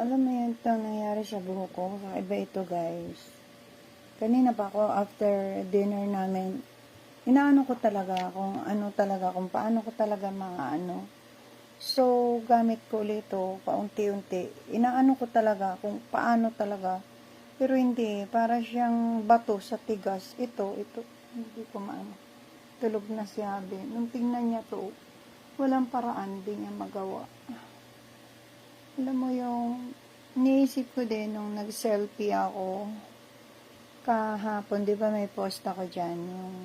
Alam mo yun, ito nangyari sa buhok ko. Kakaiba ito, guys. Kanina pa ako, after dinner namin, inaano ko talaga kung paano ko talaga mga ano. So, gamit ko ulit ito, paunti-unti. Inaano ko talaga kung paano talaga. Pero hindi, para siyang bato sa tigas. Ito, hindi ko maano. Tulog na si Abi. Nung tingnan niya to, walang paraan, di niya magawa. Alam mo yung, niisip ko din nung nag-selfie ako, kahapon, di ba may post ako dyan, yung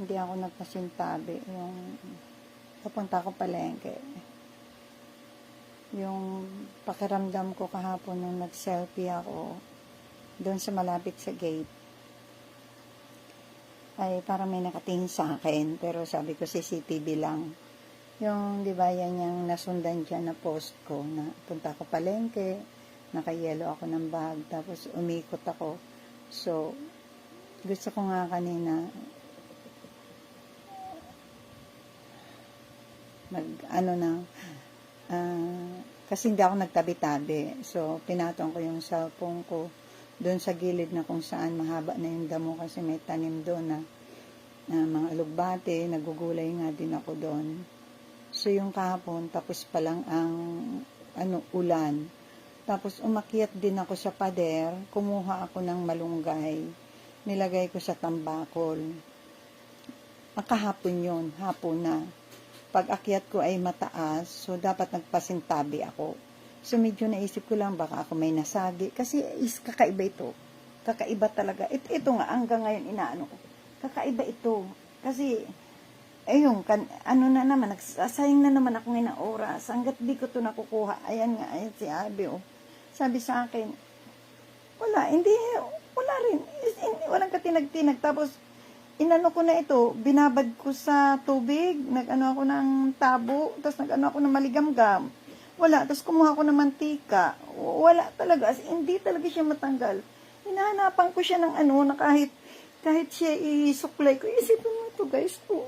hindi ako nagpasintabi, yung papunta ko palengke. Yung pakiramdam ko kahapon nung nag-selfie ako, doon sa malapit sa gate, ay parang may nakatingin sa akin, pero sabi ko CCTV lang. Yung, di ba, yan yung nasundan dyan na post ko, na punta ko palengke, naka-yellow ako ng bag, tapos umikot ako. So, gusto ko nga kanina, kasi hindi ako nagtabi-tabi. So, pinatong ko yung cellphone ko doon sa gilid na kung saan mahaba na yung damo kasi may tanim doon na mga alugbate, nagugulay nga din ako doon. So, yung kahapon, tapos pa lang ang ulan. Tapos, umakyat din ako sa pader, kumuha ako ng malunggay, nilagay ko sa tambakol. Ang kahapon yun, hapon na. Pag akyat ko ay mataas, so dapat nagpasintabi ako. So, medyo naisip ko lang, baka ako may nasabi. Kasi, kakaiba ito. Kakaiba talaga. Ito nga, hanggang ngayon, inaano ko. Kakaiba ito. Kasi, ayun, na naman, nagsasayang na naman ako ngayon ng oras. Hanggat di ko ito nakukuha. Ayan nga, ayan si Abi, oh. Sabi sa akin, wala rin. Walang katinag-tinag. Tapos, inano ko na ito, binabad ko sa tubig, nag-ano ako ng tabo, tapos nag-ano ako ng maligamgam. Wala, tapos kumuha ko ng mantika. Wala talaga, hindi talaga siya matanggal. Hinahanapan ko siya ng na kahit siya isuklay ko. Isipin mo ito, guys. Ito.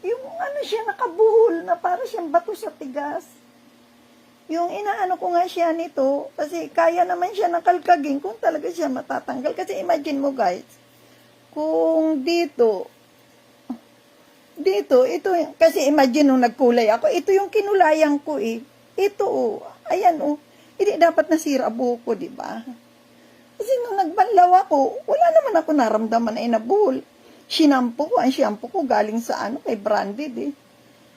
Yung siya nakabuhol na para siyang bato sa tigas. Yung inaano ko nga siya nito, kasi kaya naman siya nakalkagin kung talaga siya matatanggal. Kasi imagine mo, guys, kung dito, ito, kasi imagine nung nagkulay ako, ito yung kinulayan ko eh. Ito, ayan hindi dapat nasira buhok ko, di ba? Kasi nung nagbanlaw ako, wala naman ako naramdaman na inabuhol. Ang shampoo ko galing sa kay branded eh.